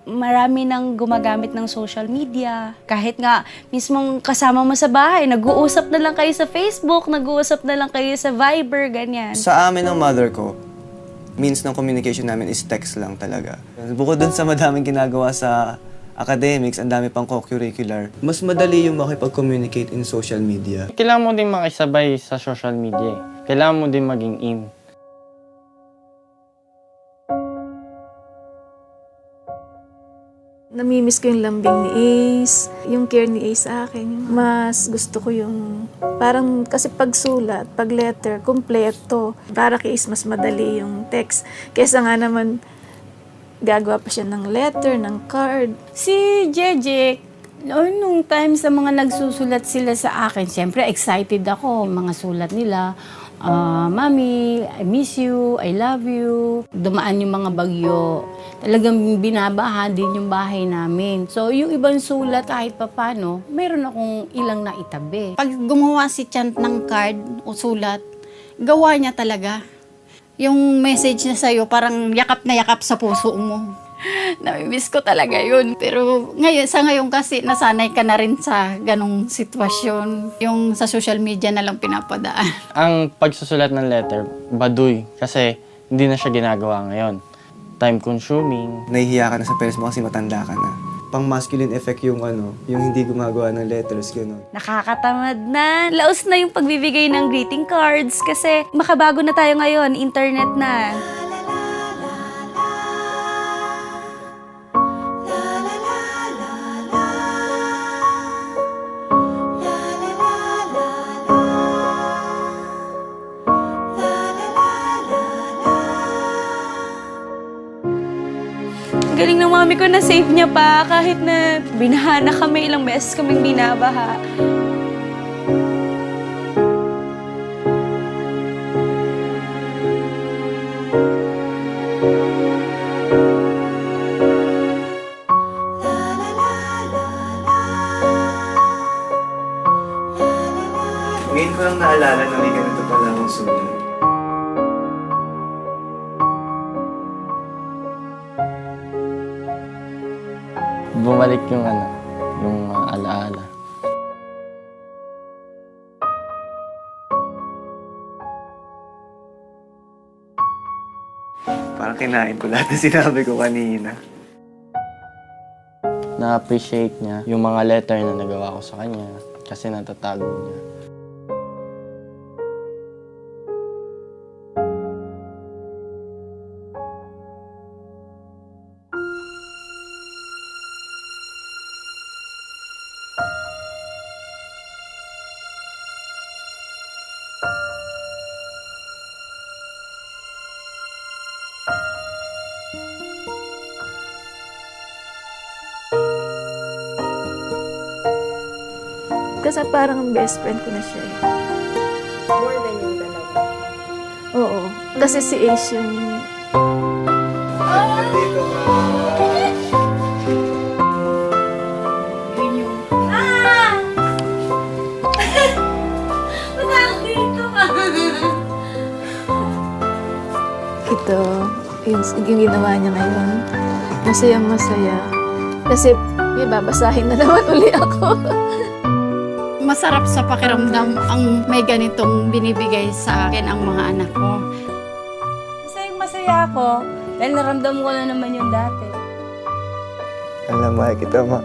Marami nang gumagamit ng social media. Kahit nga mismong kasama mo sa bahay, nag-uusap na lang kayo sa Facebook, nag-uusap na lang kayo sa Viber, ganyan. Sa amin ng mother ko, means ng communication namin is text lang talaga. Bukod dun sa madaming ginagawa sa academics, ang dami pang co-curricular, mas madali yung makipag-communicate in social media. Kailangan mo din makisabay sa social media. Kailangan mo din maging in. Namimiss ko yung lambing ni Ace, yung care ni Ace sa akin. Mas gusto ko yung parang kasi pag sulat, pag letter, kumpleto. Para kay Ace mas madali yung text. Kesa nga naman gagawa pa siya ng letter, ng card. Si Jejek, nung time sa mga nagsusulat sila sa akin, siyempre excited ako, mga sulat nila. Mami, I miss you, I love you. Dumaan yung mga bagyo. Talagang binabaha din yung bahay namin. So, yung ibang sulat kahit papano, meron akong ilang naitabi. Pag gumawa si Chant ng card o sulat, gawa niya talaga. Yung message niya sa'yo, parang yakap na yakap sa puso mo. Namimiss ko talaga yun. Pero sa ngayon kasi, nasanay ka na rin sa ganong sitwasyon. Yung sa social media na lang pinapadaan. Ang pagsusulat ng letter, baduy. Kasi hindi na siya ginagawa ngayon. Time-consuming. Nahihiya ka na sa parents mo kasi matanda ka na. Pang masculine effect yung yung hindi gumagawa ng letters, gano'n. Nakakatamad na. Laos na yung pagbibigay ng greeting cards kasi makabago na tayo ngayon, internet na. Galing ng mami ko na save niya pa kahit na binaha na kami, ilang beses kaming binabaha. Ngayon ko lang naalala na may ganito pala akong sulat. Bumalik yung yung mga alaala. Parang kinain ko lahat na sinabi ko kanina. Na-appreciate niya yung mga letter na nagawa ko sa kanya kasi natatago niya. Kasi parang best friend ko na siya eh. More than yung dalawa. Oo. Kasi si Ace yung... Ito, yung ginawa niya ngayon. Masayang masaya. Kasi may babasahin na naman uli ako. Masarap sa pakiramdam ang may ganitong binibigay sa akin ang mga anak ko. Masayang-masaya ako dahil naramdam ko na naman yung dati. Alam mo, kita, ma.